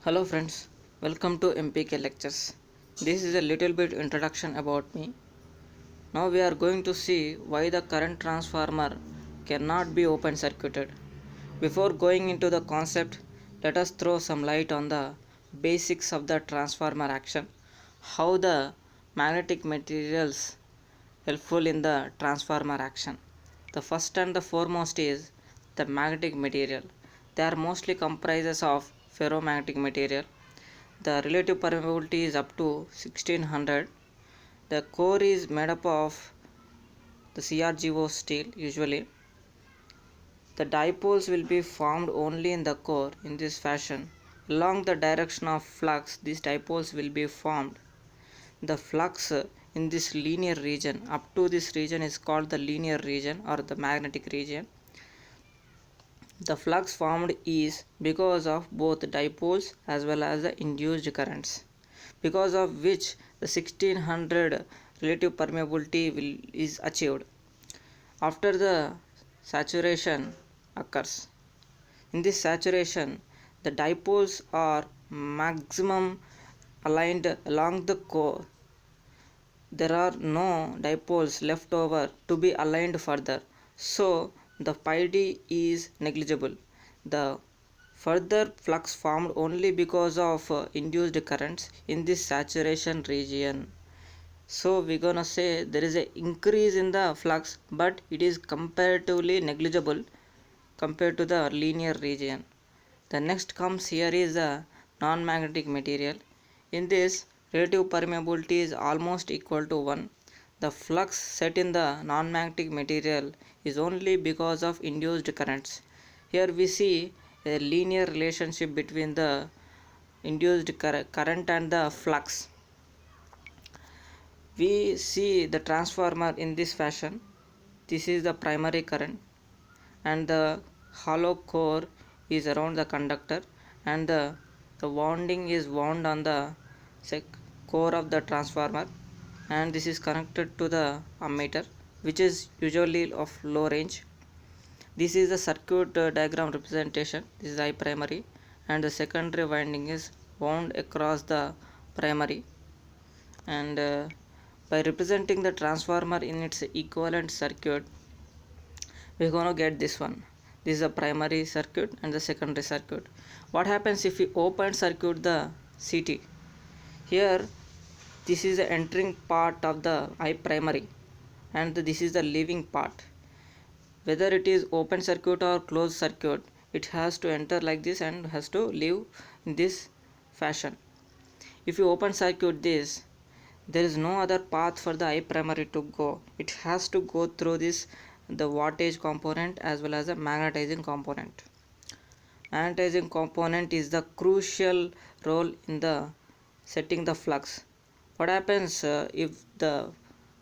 Hello friends, welcome to MPK lectures. This is a little bit introduction about me. Now we are going to see why the current transformer cannot be open circuited. Before going into the concept, let us throw some light on the basics of the transformer action, how the magnetic materials helpful in the transformer action. The first and the foremost is the magnetic material. They are mostly comprises of ferromagnetic material. The relative permeability is up to 1600. The core is made up of the CRGO steel usually. The dipoles will be formed only in the core in this fashion. Along the direction of flux, these dipoles will be formed. The flux in this linear region, up to this region, is called the linear region or the magnetic region. The flux formed is because of both dipoles as well as the induced currents, because of which the 1600 relative permeability is achieved. After the saturation occurs, in this saturation the dipoles are maximum aligned along the core. There are no dipoles left over to be aligned further, so the pi d is negligible. The further flux formed only because of induced currents in this saturation region. So we're gonna say there is an increase in the flux, but it is comparatively negligible compared to the linear region. The next comes here is the non-magnetic material. In this, relative permeability is almost equal to 1. The flux set in the non-magnetic material is only because of induced currents. Here we see a linear relationship between the induced current and the flux. We see the transformer in this fashion. This is the primary current and the hollow core is around the conductor, and the wounding is wound on the core of the transformer, and this is connected to the ammeter, which is usually of low range. This is the circuit diagram representation. This is I primary, and the secondary winding is wound across the primary, and by representing the transformer in its equivalent circuit, we're going to get this one. This is a primary circuit and the secondary circuit. What happens if we open circuit the CT? Here this is the entering part of the I primary and this is the leaving part. Whether it is open circuit or closed circuit, it has to enter like this and has to leave in this fashion. If you open circuit this, there is no other path for the I primary to go. It has to go through this, the wattage component as well as the magnetizing component. Magnetizing component is the crucial role in the setting the flux. What happens if the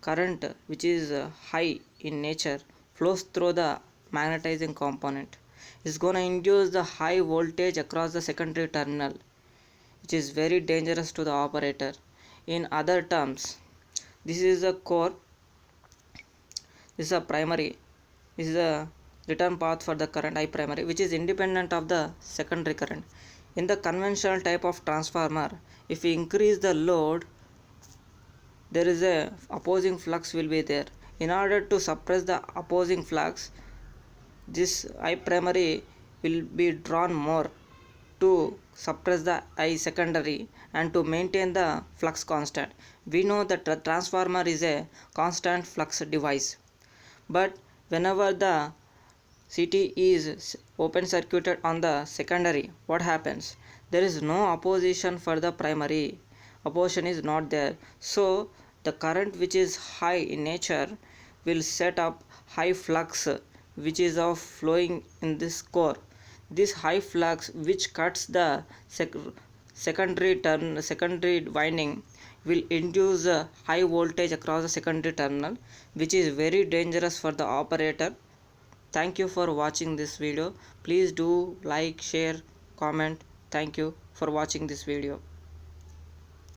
current, which is high in nature, flows through the magnetizing component? It's going to induce the high voltage across the secondary terminal, which is very dangerous to the operator. In other terms, this is a core, this is a primary, this is a return path for the current I primary, which is independent of the secondary current. In the conventional type of transformer, if we increase the load, there is a opposing flux will be there. In order to suppress the opposing flux, this I primary will be drawn more to suppress the I secondary and to maintain the flux constant. We know that the transformer is a constant flux device, but whenever the CT is open circuited on the secondary, what happens? There is no opposition for the primary. Opposition is not there. So the current which is high in nature will set up high flux which is of flowing in this core. This high flux which cuts the secondary winding will induce a high voltage across the secondary terminal, which is very dangerous for the operator. Thank you for watching this video. Please do like, share, comment. Thank you for watching this video.